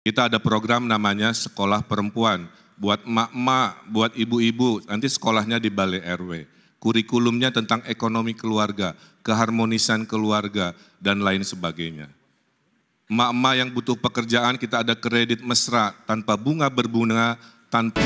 Kita ada program namanya Sekolah Perempuan. Buat emak-emak, buat ibu-ibu, nanti sekolahnya di Balai RW. Kurikulumnya tentang ekonomi keluarga, keharmonisan keluarga, dan lain sebagainya. Emak-emak yang butuh pekerjaan, kita ada kredit mesra, tanpa bunga berbunga, tanpa...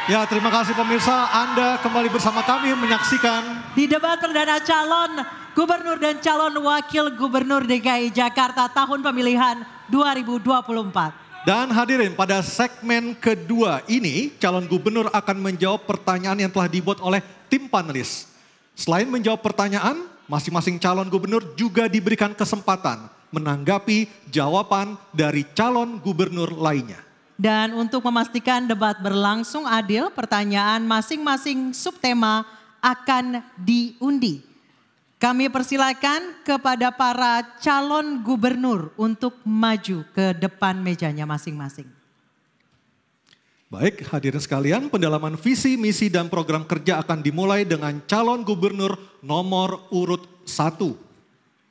Ya, terima kasih pemirsa. Anda kembali bersama kami menyaksikan di debat perdana calon gubernur dan calon wakil gubernur DKI Jakarta tahun pemilihan 2024. Dan hadirin, pada segmen kedua ini calon gubernur akan menjawab pertanyaan yang telah dibuat oleh tim panelis. Selain menjawab pertanyaan, masing-masing calon gubernur juga diberikan kesempatan menanggapi jawaban dari calon gubernur lainnya. Dan untuk memastikan debat berlangsung adil, pertanyaan masing-masing subtema akan diundi. Kami persilakan kepada para calon gubernur untuk maju ke depan mejanya masing-masing. Baik, hadirin sekalian, pendalaman visi, misi, dan program kerja akan dimulai dengan calon gubernur nomor urut 1.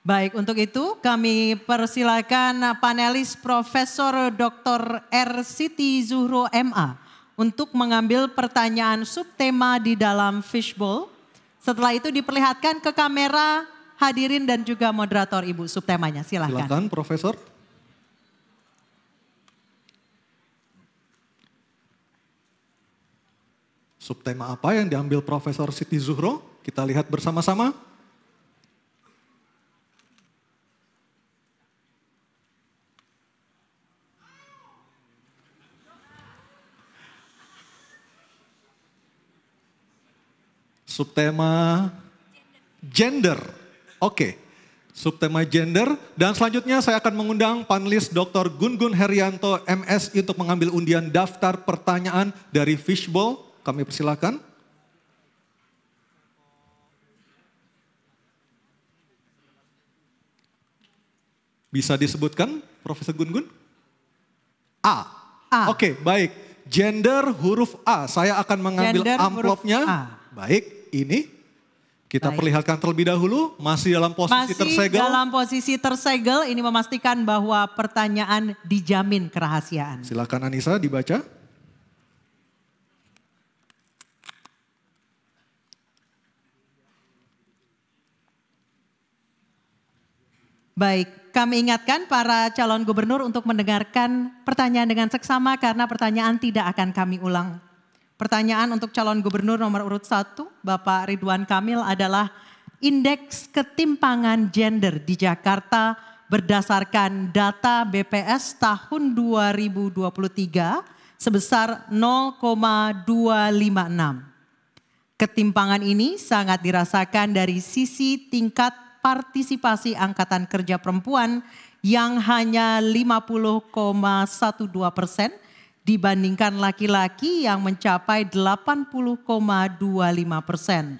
Baik, untuk itu kami persilakan panelis Profesor Dr. R. Siti Zuhro MA untuk mengambil pertanyaan subtema di dalam fishbowl. Setelah itu diperlihatkan ke kamera hadirin dan juga moderator Ibu subtemanya. Silakan. Silakan Profesor. Subtema apa yang diambil Profesor Siti Zuhro? Kita lihat bersama-sama. Subtema gender. Oke. Subtema gender. Dan selanjutnya saya akan mengundang panelis Dr. Gun-Gun Herianto MSI untuk mengambil undian daftar pertanyaan dari fishbowl. Kami persilakan. Bisa disebutkan Profesor Gun-Gun? A. Oke, baik. Gender huruf A. Saya akan mengambil amplopnya. Baik. Ini kita perlihatkan terlebih dahulu, masih dalam posisi tersegel. Masih dalam posisi tersegel, ini memastikan bahwa pertanyaan dijamin kerahasiaan. Silakan Anissa dibaca. Baik, kami ingatkan para calon gubernur untuk mendengarkan pertanyaan dengan seksama karena pertanyaan tidak akan kami ulang. Pertanyaan untuk calon gubernur nomor urut 1, Bapak Ridwan Kamil adalah indeks ketimpangan gender di Jakarta berdasarkan data BPS tahun 2023 sebesar 0,256. Ketimpangan ini sangat dirasakan dari sisi tingkat partisipasi angkatan kerja perempuan yang hanya 50,12% dibandingkan laki-laki yang mencapai 80,25%.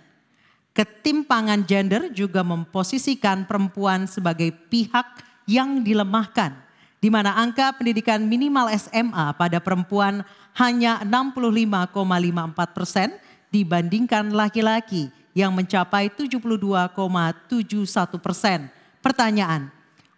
Ketimpangan gender juga memposisikan perempuan sebagai pihak yang dilemahkan, di mana angka pendidikan minimal SMA pada perempuan hanya 65,54% dibandingkan laki-laki yang mencapai 72,71%. Pertanyaan,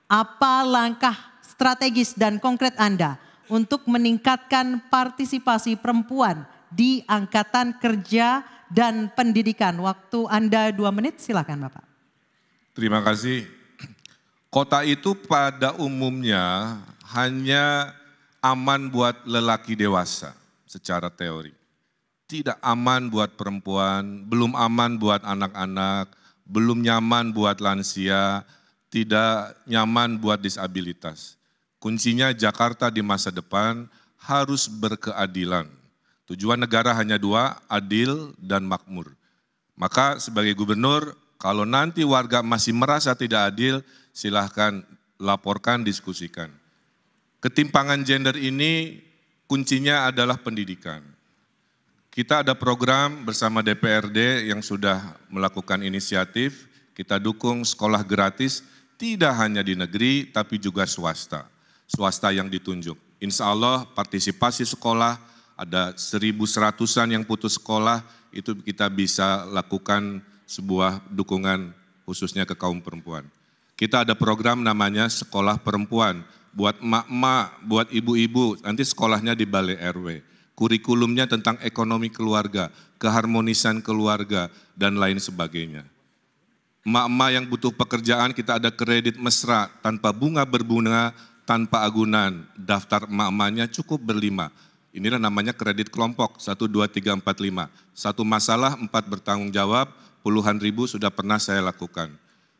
apa langkah strategis dan konkret Anda untuk meningkatkan partisipasi perempuan di angkatan kerja dan pendidikan? Waktu Anda 2 menit, silakan Bapak. Terima kasih. Kota itu pada umumnya hanya aman buat lelaki dewasa secara teori. Tidak aman buat perempuan, belum aman buat anak-anak, belum nyaman buat lansia, tidak nyaman buat disabilitas. Kuncinya Jakarta di masa depan harus berkeadilan. Tujuan negara hanya 2, adil dan makmur. Maka sebagai gubernur, kalau nanti warga masih merasa tidak adil, silahkan laporkan, diskusikan. Ketimpangan gender ini kuncinya adalah pendidikan. Kita ada program bersama DPRD yang sudah melakukan inisiatif, kita dukung sekolah gratis, tidak hanya di negeri tapi juga swasta. Swasta yang ditunjuk. Insya Allah partisipasi sekolah, ada 1.100-an yang putus sekolah, itu kita bisa lakukan sebuah dukungan khususnya ke kaum perempuan. Kita ada program namanya Sekolah Perempuan, buat emak-emak, buat ibu-ibu, nanti sekolahnya di Balai RW. Kurikulumnya tentang ekonomi keluarga, keharmonisan keluarga, dan lain sebagainya. Emak-emak yang butuh pekerjaan, kita ada kredit mesra, tanpa bunga berbunga, tanpa agunan. Daftar emak-emaknya cukup berlima. Inilah namanya kredit kelompok, 1, 2, 3, 4, 5. Satu masalah, 4 bertanggung jawab, puluhan ribu sudah pernah saya lakukan.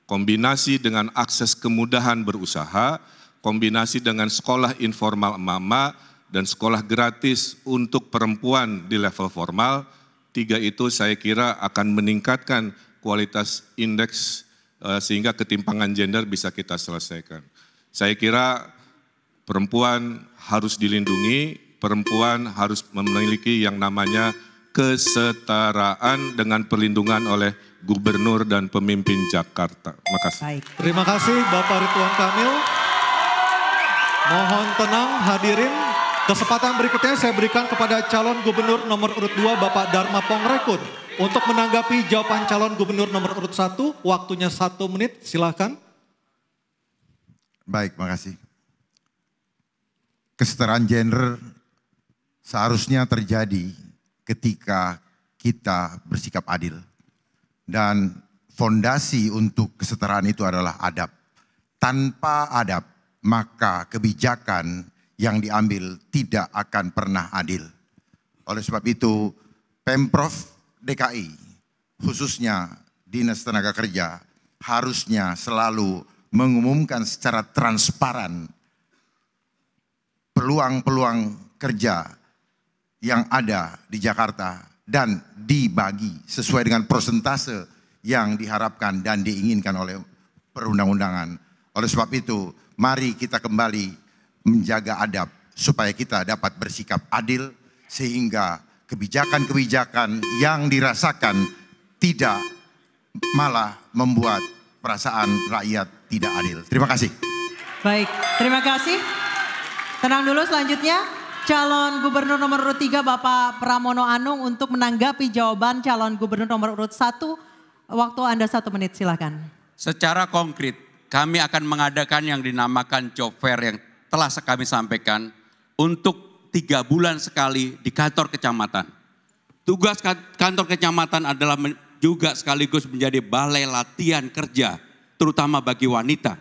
Kombinasi dengan akses kemudahan berusaha, kombinasi dengan sekolah informal emak-emak, dan sekolah gratis untuk perempuan di level formal, 3 itu saya kira akan meningkatkan kualitas indeks sehingga ketimpangan gender bisa kita selesaikan. Saya kira perempuan harus dilindungi, perempuan harus memiliki yang namanya kesetaraan dengan perlindungan oleh Gubernur dan pemimpin Jakarta. Terima kasih. Baik. Terima kasih Bapak Ridwan Kamil. Mohon tenang hadirin. Kesempatan berikutnya saya berikan kepada calon gubernur nomor urut 2 Bapak Dharma Pongrekun. Untuk menanggapi jawaban calon gubernur nomor urut 1, waktunya 1 menit, silakan. Baik, makasih. Kesetaraan gender seharusnya terjadi ketika kita bersikap adil. Dan fondasi untuk kesetaraan itu adalah adab. Tanpa adab, maka kebijakan yang diambil tidak akan pernah adil. Oleh sebab itu, Pemprov DKI, khususnya Dinas Tenaga Kerja, harusnya selalu mengumumkan secara transparan peluang-peluang kerja yang ada di Jakarta dan dibagi sesuai dengan persentase yang diharapkan dan diinginkan oleh perundang-undangan. Oleh sebab itu, mari kita kembali menjaga adab supaya kita dapat bersikap adil sehingga kebijakan-kebijakan yang dirasakan tidak malah membuat perasaan rakyat tidak adil. Terima kasih. Baik, terima kasih. Tenang dulu, selanjutnya calon gubernur nomor urut 3 Bapak Pramono Anung untuk menanggapi jawaban calon gubernur nomor urut 1. Waktu Anda 1 menit, silakan. Secara konkret, kami akan mengadakan yang dinamakan job fair yang telah kami sampaikan untuk 3 bulan sekali di kantor kecamatan. Tugas kantor kecamatan adalah juga sekaligus menjadi balai latihan kerja, terutama bagi wanita.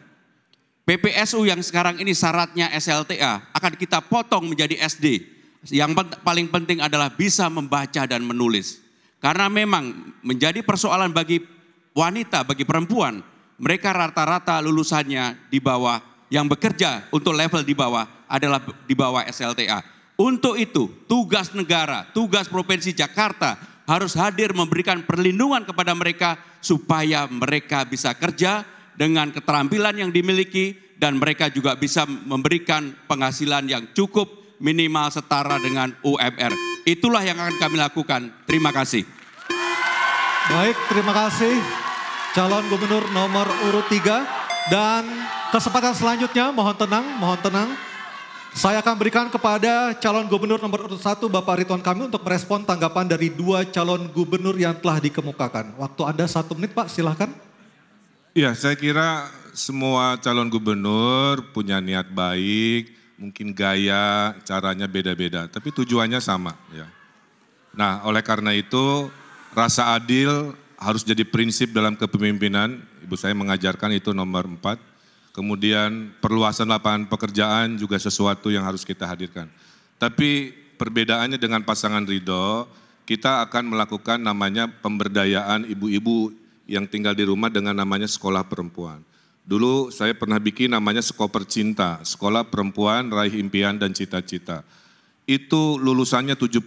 PPSU yang sekarang ini syaratnya SLTA akan kita potong menjadi SD. Yang paling penting adalah bisa membaca dan menulis. Karena memang menjadi persoalan bagi wanita, bagi perempuan, mereka rata-rata lulusannya di bawah, yang bekerja untuk level di bawah adalah di bawah SLTA. Untuk itu tugas negara, tugas Provinsi Jakarta harus hadir memberikan perlindungan kepada mereka supaya mereka bisa kerja dengan keterampilan yang dimiliki dan mereka juga bisa memberikan penghasilan yang cukup minimal setara dengan UMR. Itulah yang akan kami lakukan. Terima kasih. Baik, terima kasih calon gubernur nomor urut 3. Dan kesempatan selanjutnya mohon tenang, mohon tenang. Saya akan berikan kepada calon gubernur nomor urut 1 Bapak Ridwan Kamil untuk merespon tanggapan dari 2 calon gubernur yang telah dikemukakan. Waktu Anda 1 menit Pak, silakan. Ya, saya kira semua calon gubernur punya niat baik, mungkin gaya, caranya beda-beda, tapi tujuannya sama. Ya. Nah, oleh karena itu rasa adil harus jadi prinsip dalam kepemimpinan. Ibu saya mengajarkan itu nomor 4. Kemudian perluasan lapangan pekerjaan juga sesuatu yang harus kita hadirkan. Tapi perbedaannya dengan pasangan Ridho, kita akan melakukan namanya pemberdayaan ibu-ibu yang tinggal di rumah dengan namanya sekolah perempuan. Dulu saya pernah bikin namanya Skoper Cinta, Sekolah Perempuan Raih Impian dan Cita-Cita. Itu lulusannya 75.000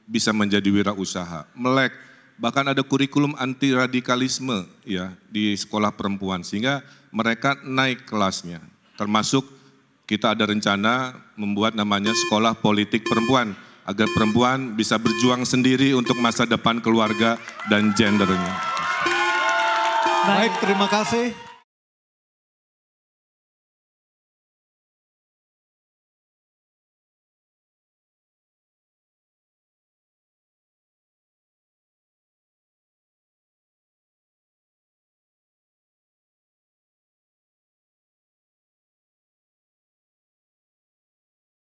bisa menjadi wirausaha, melek, bahkan ada kurikulum anti radikalisme ya di sekolah perempuan sehingga mereka naik kelasnya. Termasuk kita ada rencana membuat namanya Sekolah Politik Perempuan agar perempuan bisa berjuang sendiri untuk masa depan keluarga dan gendernya. Baik, terima kasih.